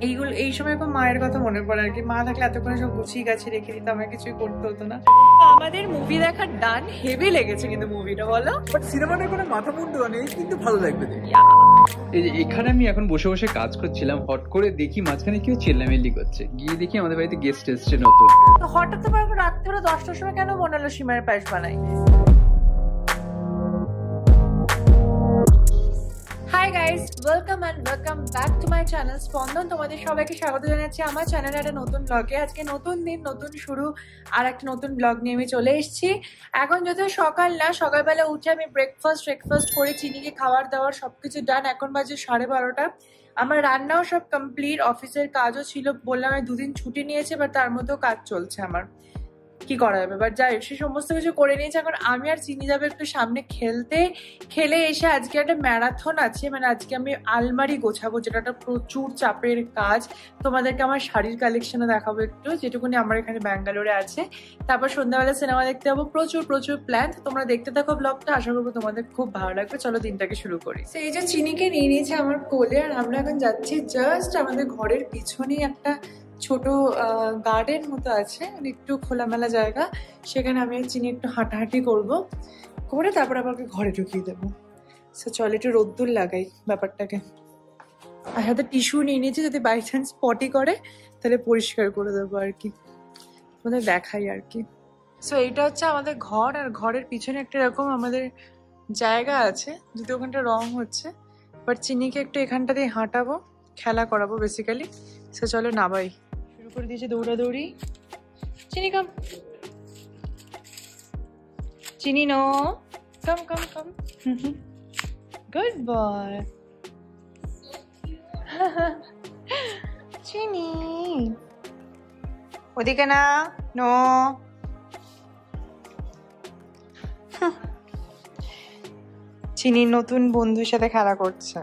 এইগুলো এই সময় খুব মায়ের কথা মনে পড়ে আর কি। মা থাকলে এতক্ষণ সব গুছিয়ে গাছে রেখে দিত, আমাকে কিছুই করতে হতো না। আমাদের মুভি দেখার ডান হেভি লেগেছে কিন্তু মুভিটা, বলো? বাট সিনেমাটার কোনো মাথা মুন্ডু নেই, কিন্তু ভালো লাগবে। এই যে এখানে আমি এখন বসে বসে কাজ করছিলাম, হট করে দেখি মাঝখানে কেউ চেল্লামিল্লি করছে। গিয়ে দেখি আমাদের বাড়িতে গেস্ট এসছে নতুন। হঠাৎ তোমার রাত্রে 10টার সময় কেন মনে হলো সিমাইয়ের পায়েস বানাই? Hi guys, welcome and welcome back to my channel স্পন্দন। তোমাদের সবাইকে স্বাগত জানাচ্ছি আমার চ্যানেলে একটা নতুন ব্লগে। আজকে নতুন দিন, নতুন শুরু, আর একটা নতুন ব্লগ নিয়ে আমি চলে এসেছি। এখন যদিও সকাল না, সকালবেলা উঠে আমি ব্রেকফাস্ট করে চিনিকে খাবার দাওয়ার সবকিছু ডান। এখন বাজে 12:30। আমার রান্নাও সব কমপ্লিট, অফিসের কাজও ছিল। বললাম আমি দুদিন ছুটি নিয়েছি, বাট তার মধ্যেও কাজ চলছে আমার, কি করা যাবে। বাট যাই হোক, সে সমস্ত কিছু করে নিয়েছে। এখন আমি আর চিনি যাবে একটু সামনে খেলতে। খেলে এসে আজকে একটা ম্যারাথন আছে, মানে আজকে আমি আলমারি গোছাবো, যেটা একটা প্রচুর চাপের কাজ। তোমাদেরকে আমার শাড়ির কালেকশনে দেখাবো একটু, যেটুকুনি আমার এখানে ব্যাঙ্গালোরে আছে। তারপর সন্ধ্যাবেলা সিনেমা দেখতে যাবো। প্রচুর প্ল্যান। তোমরা দেখতে থাকো ব্লগটা, আশা করবো তোমাদের খুব ভালো লাগবে। চলো দিনটাকে শুরু করি। তো এই যে চিনিকে নিয়ে নিয়েছে আমার কোলে, আর আমরা এখন যাচ্ছি জাস্ট আমাদের ঘরের পিছনেই একটা ছোট গার্ডেন মতো আছে, মানে একটু খোলামেলা জায়গা। সেখানে আমি চিনি একটু হাঁটাহাঁটি করে তারপর আমাকে ঘরে ঢুকিয়ে দেবো। সো চল একটু রোদ্দুর লাগাই ব্যাপারটাকে। আর হাতে টিস্যু নিয়ে নিয়েছি, যদি বাই চান্স পটি করে তাহলে পরিষ্কার করে দেবো আর কি, তোমাদের দেখাই আর কি। সো এইটা হচ্ছে আমাদের ঘর, আর ঘরের পিছনে একটা এরকম আমাদের জায়গা আছে, যদি ওখানটা রং হচ্ছে। বাট চিনিকে একটু এখানটা দিয়ে হাঁটাবো, খেলা করাবো বেসিক্যালি। সো চলো নামাই। শুরু করে দিয়েছে দৌড়াদৌড়ি। চিনি কাম, চিনি নো, কাম গুড বয়। চিনি ওদিকে না, নো। চিনি নতুন বন্ধুর সাথে খেলা করছে।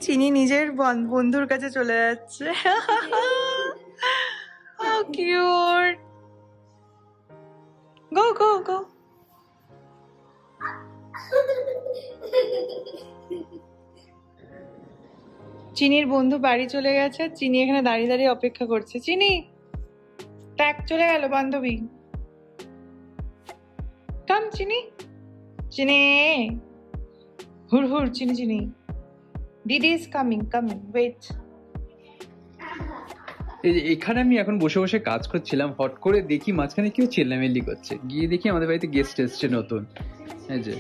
চিনি নিজের বন্ধুর কাছে চলে যাচ্ছে। How cute. Go. চিনির বন্ধু বাড়ি চলে গেছে, চিনি এখানে দাঁড়িয়ে অপেক্ষা করছে। চিনি ট্যাগ চলে গেল বান্ধবী। কাম চিনি হুর চিনি দিদি ইজ কামিং ওয়েট। এই যে এখানে আমি এখন বসে বসে কাজ করছিলাম, হট করে দেখি মাঝখানে কেউ চেল্লামিল্লি করছে। গিয়ে দেখি আমাদের বাড়িতে গেস্ট এসছে নতুন। এই যে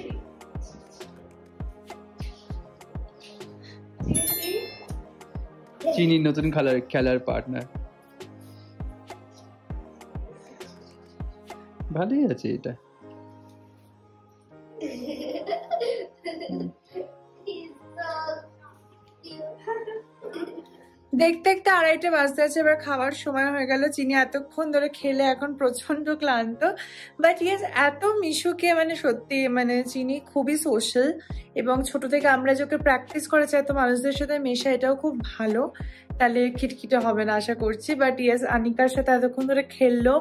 চিনির নতুন খেলার পার্টনার। ভালোই আছে এটা। দেখতে 2:30 বাজতে আছে, এবার খাওয়ার সময় হয়ে গেল। চিনি এতক্ষণ ধরে খেলে এখন প্রচন্ড ক্লান্ত। বাট ইয়েস, এত মিশুকে মানে সত্যি, মানে চিনি খুবই সোশ্যাল, এবং ছোট থেকে আমরা যখন প্র্যাকটিস করেছি এত মানুষদের সাথে মেশা, এটাও খুব ভালো। তাহলে খিটখিটে হবে না আশা করছি। বাট ইয়েস, আনিকার সাথে এতক্ষণ ধরে খেললো,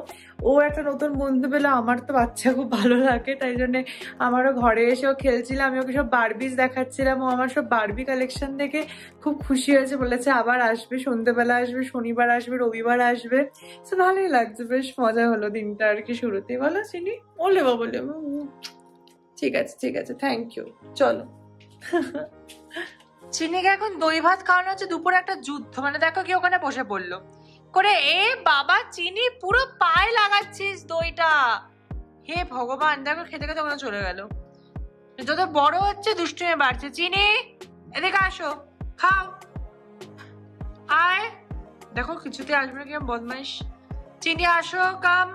ও একটা নতুন বন্ধু পেলো। আমার তো বাচ্চা খুব ভালো লাগে, তাই জন্য আমারও ঘরে এসেও খেলছিলাম। আমি ওকে সব বারবিস দেখাচ্ছিলাম, ও আমার সব বারবি কালেকশন দেখে খুব খুশি হয়েছে। বলেছে আবার আসবে, সন্ধ্যেবেলা আসবে, শনিবার আসবে, রবিবার আসবে। তো ভালোই লাগছে, বেশ মজা হলো দিনটা আর কি। শুরুতেই ভালো চিনি বলে ঠিক আছে থ্যাংক ইউ। চলো চিনিকে এখন দই ভাত খাওয়ানো হচ্ছে। দুপুরে একটা যুদ্ধ, মানে দেখো কি ওখানে বসে পড়লো করে। এ বাবা চিনি, পুরো পায়ে লাগাচ্ছিস দইটা। হে ভগবান, দেখো খেতে ওখানে চলে গেল। যত বড় হচ্ছে দুষ্টুমি বাড়ছে। চিনি এদিকে আসো, খাও, আয়। দেখো কিছুতে আসবে কি বদমাইশ। চিনি আসো, কাম।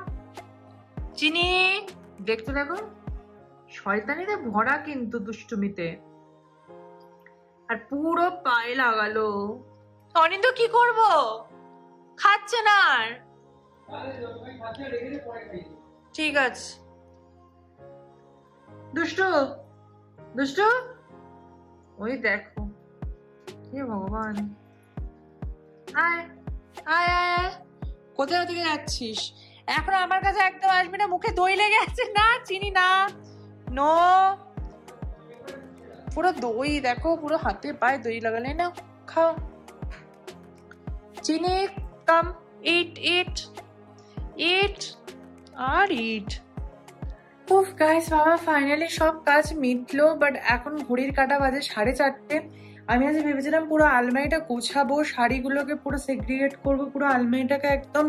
চিনি দেখতে দেখো শয়তানিতে ভরা কিন্তু দুষ্টুমিতে, আর পুরো পায়ে লাগালো। অনিন্দ কি করব, খাচ্ছে না আর। ঠিক আছে দুষ্টু ওই দেখো, হে ভগবান। আয় আয় আয়, কোথায় থেকে যাচ্ছিস? এখন আমার কাছে একদম আসবি না, মুখে দই লেগে আছে। না চিনি না, নো পুরো দই দেখো, পুরো হাতে পায়ে দই লাগালে না। খাও। চিনি কাম। ইট ইট ইট আর ইট। উফ গাইস, বাবা ফাইনালি সব কাজ মিটলো। বাট এখন ঘড়ির কাঁটা বাজে 4:30। আমি আজ ভেবেছিলাম পুরো আলমারিটা গোছাবো, শাড়িগুলোকে পুরো সেগ্রিগেট করবো, পুরো আলমারিটাকে একদম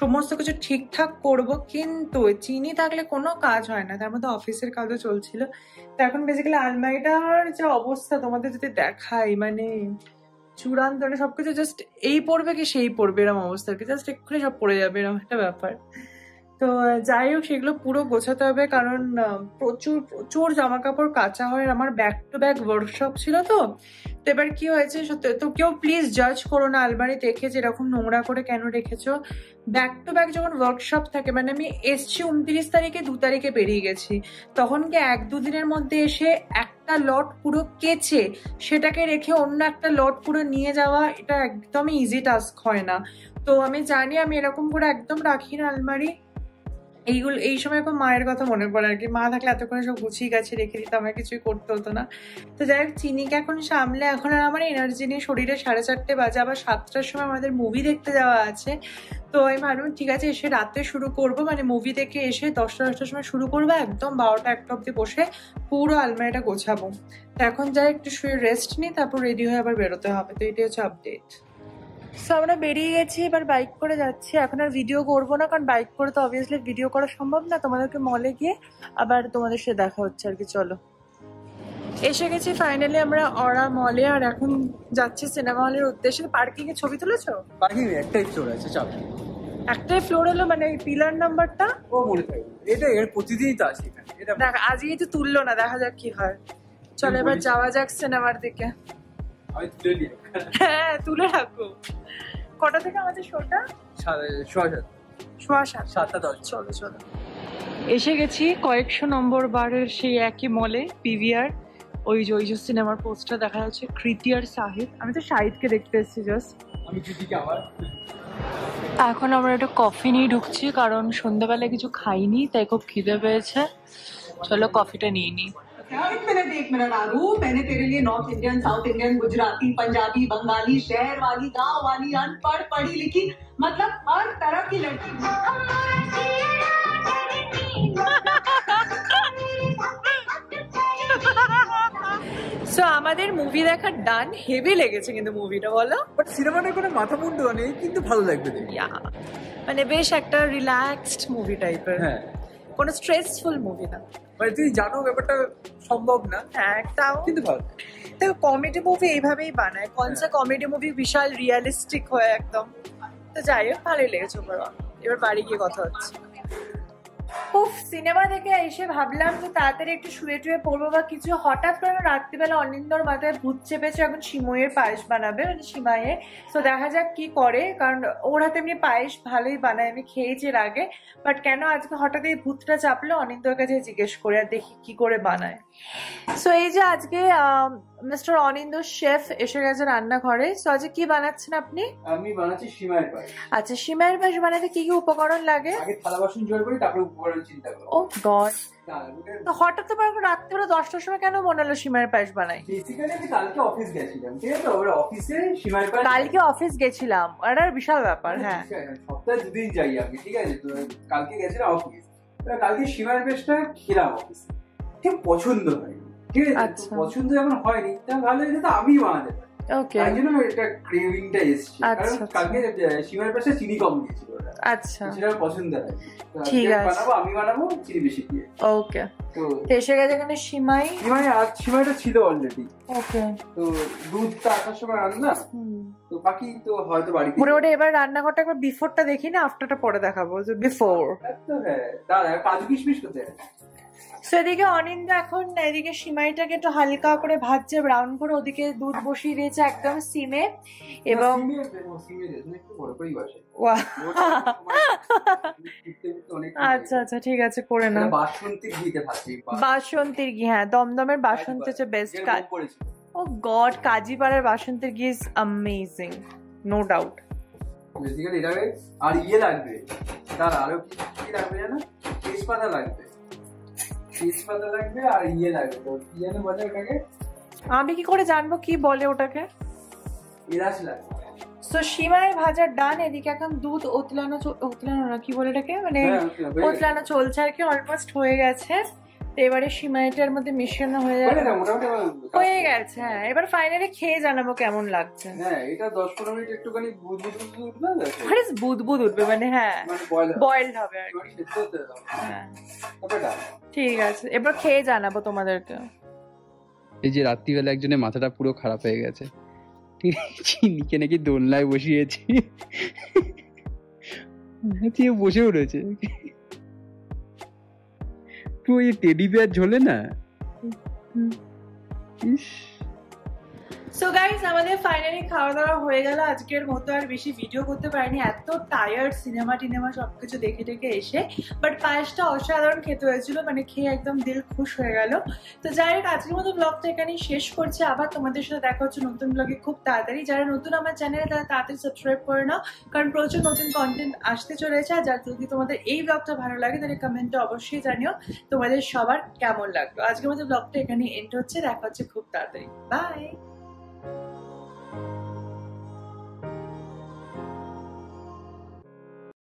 সমস্ত কিছু ঠিকঠাক করব, কিন্তু চিনি থাকলে কোনো কাজ হয় না। তার মধ্যে অফিসের কাজও চলছিল। তো এখন বেসিক্যালি আলমারিটার যে অবস্থা তোমাদের যদি দেখাই, মানে চূড়ান্ত, মানে সবকিছু জাস্ট এই পড়বে কি সেই পড়বে এরকম অবস্থা আর কি, জাস্ট এক্ষুনি সব পড়ে যাবে এরকম একটা ব্যাপার। তো যাই হোক, সেগুলো পুরো গোছাতে হবে, কারণ প্রচুর প্রচুর জামা কাপড় কাচা হয়। আমার ব্যাক টু ব্যাক ওয়ার্কশপ ছিল। তো এবার কি হয়েছে, তো কেউ প্লিজ জাজ করো না আলমারি দেখে যে এরকম নোংরা করে কেন রেখেছো। ব্যাক টু ব্যাক যখন ওয়ার্কশপ থাকে, মানে আমি এসছি 29 তারিখে, 2 তারিখে বেরিয়ে গেছি, তখন কি 1-2 দিনের মধ্যে এসে একটা লট পুরো কেচে সেটাকে রেখে অন্য একটা লট পুরো নিয়ে যাওয়া, এটা একদমই ইজি টাস্ক হয় না। তো আমি জানি, আমি এরকম করে একদম রাখি না আলমারি। এই সময় এখন মায়ের কথা মনে পড়ে আর কি, মা থাকলে এতক্ষণে সব গুছিয়ে গেছে রেখে দিতে, আমার কিছুই করতে হতো না। তো যাই হোক, চিনিকে এখন সামলে এখন আর আমার এনার্জি নেই, শরীরে 4:30 বাজে, আবার 7টার সময় আমাদের মুভি দেখতে যাওয়া আছে। তো আমি ভাবলাম ঠিক আছে এসে রাতে শুরু করব, মানে মুভি দেখে এসে 10টার সময় শুরু করবো, একদম 12টা-1টা অব্দি বসে পুরো আলমারিটা গোছাবো। তো এখন যাই একটু শুয়ে রেস্ট নিই, তারপর রেডি হয়ে আবার বেরোতে হবে। তো এটাই হচ্ছে আপডেট। সো আমরা বেরিয়ে গেছি, এবার বাইক করে যাচ্ছি। এখন আর ভিডিও করবো না, কারণ বাইক করে তো অবভিয়াসলি ভিডিও করা সম্ভব না। তোমাদেরকে মলে গিয়ে আবার তোমাদের সাথে দেখা হচ্ছে আর কি। চলো, এসে গেছি ফাইনালি আমরা অরা মলে, আর এখন যাচ্ছি সিনেমা হলের উদ্দেশ্যে। পার্কিং এ ছবি তুলেছো? পার্কিং একটাই ফ্লোর আছে, চাপ একটাই ফ্লোর হলো, মানে এই পিলার নাম্বারটা ও মনে থাকে। এটা এর প্রতিদিনই তো আছে এখানে। এটা দেখ, আজকেই তো তুললো না, দেখা যাক কি হয়। চলো এবার যাওয়া যাক সিনেমার দিকে। আমি তুলে নিই। হ্যাঁ তুলে রাখো। কটা থেকে আমাদের শোটা? 7:15। চলো চলো। এসে গেছি কয়েকশো নম্বর বারের সেই একই মলে, পিভিআর। ওই যে সিনেমার পোস্টার দেখা যাচ্ছে, কৃতি আর সাহিদ। আমি তো শাহিদকে দেখতে এসেছি জাস্ট। আমি কৃতিকে আবার। এখন আমরা একটা কফি নিয়ে ঢুকছি, কারণ সন্ধ্যাবেলা কিছু খাইনি, তাই খুব খিদে পেয়েছে। চলো কফিটা নিয়ে নিই। एक मिनट आरू, मैंने तेरे लिए north Indian, south Indian, Gujarati, Punjabi, Bengali, शहर वाली, गांव वाली, अनपढ़, पढ़ी लिखी, मतलब हर तरह की लड़की। সো আমাদের মুভি দেখা ডান। হেভি লেগেছে কিন্তু মুভিটা, বলো? বাট সিনেমাটা কোনো মাথা মুন্ডু নেই, কিন্তু ভালো লাগবে দেখতে। মানে বেশ একটা রিল্যাক্সড মুভি টাইপের, হ্যাঁ, কোনো স্ট্রেসফুল মুভি না। মানে তুই জানো ব্যাপারটা সম্ভব না, হ্যাঁ তাও কিন্তু ভালো। দেখো কমেডি মুভি এইভাবেই বানায়, কনসেপ্ট কমেডি মুভি বিশাল রিয়েলিস্টিক হয় একদম। তো যাই হোক, ভালোই লেগেছে ওভারঅল। এবার বাড়ি গিয়ে কথা হচ্ছে। উফ, সিনেমা দেখে এসে ভাবলাম যে তাড়াতাড়ি একটু শুয়ে টুয়ে পড়বো বা কিছু। হঠাৎ করে রাত্রিবেলা অনিন্দর মাথায় ভূত চেপেছে, এখন সিমইয়ের পায়েস বানাবে, মানে সিমাইয়ের। তো দেখা যাক কি করে, কারণ ওর হাতে এমনি পায়েস ভালোই বানায়, আমি খেয়েছি এর আগে। বাট কেন আজকে হঠাৎ এই ভূতটা চাপলো, অনিন্দর কাছে জিজ্ঞেস করে আর দেখি কি করে বানায়। সো এই যে আজকে মিস্টার অনিন্দ শেফ এসে গেছে রান্নাঘরে। সো আজকে কি বানাচ্ছেন আপনি? আমি বানাচ্ছি সিমাইয়ের পায়েস। আচ্ছা, সিমাইয়ের পায়েস বানাতে কি কি উপকরণ লাগে? আগে থালা বাসন জোগাড় করি, তারপরে উপকরণ চিন্তা করব। ও গড, তো হঠাৎ তো রাত্রিবেলা 10টার সময় কেন মনে হলো সিমাইয়ের পায়েস বানাই? বেসিক্যালি আমি কালকে অফিস গেছিলাম, ঠিক আছে? ওর অফিসে সিমাইয়ের পায়েস। কালকে অফিস গেছিলাম, এটা বিশাল ব্যাপার। হ্যাঁ, সপ্তাহে 2 দিন যাই আমি, ঠিক আছে? তো কালকে গেছিলাম অফিস, কালকে সিমাইয়ের পায়েসটা খেলাম অফিসে, ঠিক পছন্দ হয়নি, ঠিক আছে? পছন্দ যখন হয়নি, তা ভালো হয়েছে, তো আমি বানাতে পারি। ওকে, তাই জন্য একটা ক্রেভিংটা এসেছে, কারণ কালকে সিমাইয়ের পায়েসে চিনি কম দিয়েছিল ওরা। আচ্ছা, সেটা পছন্দ হয়। ঠিক আছে, বানাবো, আমি বানাবো চিনি বেশি দিয়ে। ওকে, তো এসে গেছে এখানে সিমাই। আর সিমাইটা ছিল অলরেডি। ওকে, তো দুধটা আসার সময় রান্না, তো বাকি তো হয়তো বাড়িতে। মোটামুটি এবার রান্নাঘরটা একবার বিফোরটা দেখি না, আফটারটা পরে দেখাবো। যে বিফোর, হ্যাঁ দাদা কাজু কিশমিশ কোথায়? সেদিকে অনিন্দ এখন এদিকে সিমাইটাকে একটু হালকা করে ভাজছে, ব্রাউন করে। ওদিকে দুধ বসিয়ে দিয়েছে একদম সিমে, এবং আচ্ছা আচ্ছা ঠিক আছে, করে না। বাসন্তীর ঘি, হ্যাঁ দমদমের বাসন্তী হচ্ছে বেস্ট। ও গড, কাজীপাড়ার বাসন্তীর ঘি ইজ অ্যামেজিং, নো ডাউট। আর ইয়ে লাগবে, তার আরো কি লাগবে জানো? তেজপাতা লাগবে, তেজপাতা লাগবে, আর ইয়ে লাগবে, তো ইয়ে বলে ওটাকে আমি কি করে জানবো কি বলে ওটাকে? এলাচ লাগে। তো সিমাই ভাজা ডান, এদিকে এখন দুধ ওতলানো না কি বলে এটাকে, মানে ওতলানো চলছে আর কি, অলমোস্ট হয়ে গেছে। তো এবারে সিমাইটার মধ্যে মিশানো হয়ে যাবে, হয়ে গেছে। হ্যাঁ, এবার ফাইনালি খেয়ে জানাবো কেমন লাগছে। হ্যাঁ, এটা 10-15 মিনিট একটুখানি বুদবুদ উঠবে, আরে বুদবুদ উঠবে মানে, হ্যাঁ বয়েলড হবে আর কি। হ্যাঁ ঠিক আছে, এবার খেয়ে জানাবো তোমাদেরকে। এই যে রাত্রিবেলা একজনের মাথাটা পুরো খারাপ হয়ে গেছে, চিনিকে নাকি দোলনায় বসিয়েছি, বসে উঠেছে তো ওই টেডি বিয়ার ঝোলে না। সো গাইস, আমাদের ফাইনালি খাওয়া দাওয়া হয়ে গেল আজকের মতো। আর বেশি ভিডিও করতে পারিনি, এত টায়ার্ড, সিনেমা টিনেমা সবকিছু দেখে দেখে এসে। বাট পায়েসটা অসাধারণ খেতে হয়েছিল, মানে খেয়ে একদম দিল খুশ হয়ে গেল। তো যাই হোক, আজকের মতো ব্লগটা এখানেই শেষ করছি। আবার তোমাদের সাথে দেখা হচ্ছে নতুন ব্লগে খুব তাড়াতাড়ি। যারা নতুন আমার চ্যানেলে, তারা তাড়াতাড়ি সাবস্ক্রাইব করে নাও, কারণ প্রচুর নতুন কন্টেন্ট আসতে চলেছে। আর যদি তোমাদের এই ব্লগটা ভালো লাগে তাহলে কমেন্টে অবশ্যই জানিও তোমাদের সবার কেমন লাগলো। আজকের মতো ব্লগটা এখানেই এন্ড হচ্ছে, দেখা হচ্ছে খুব তাড়াতাড়ি। বাই।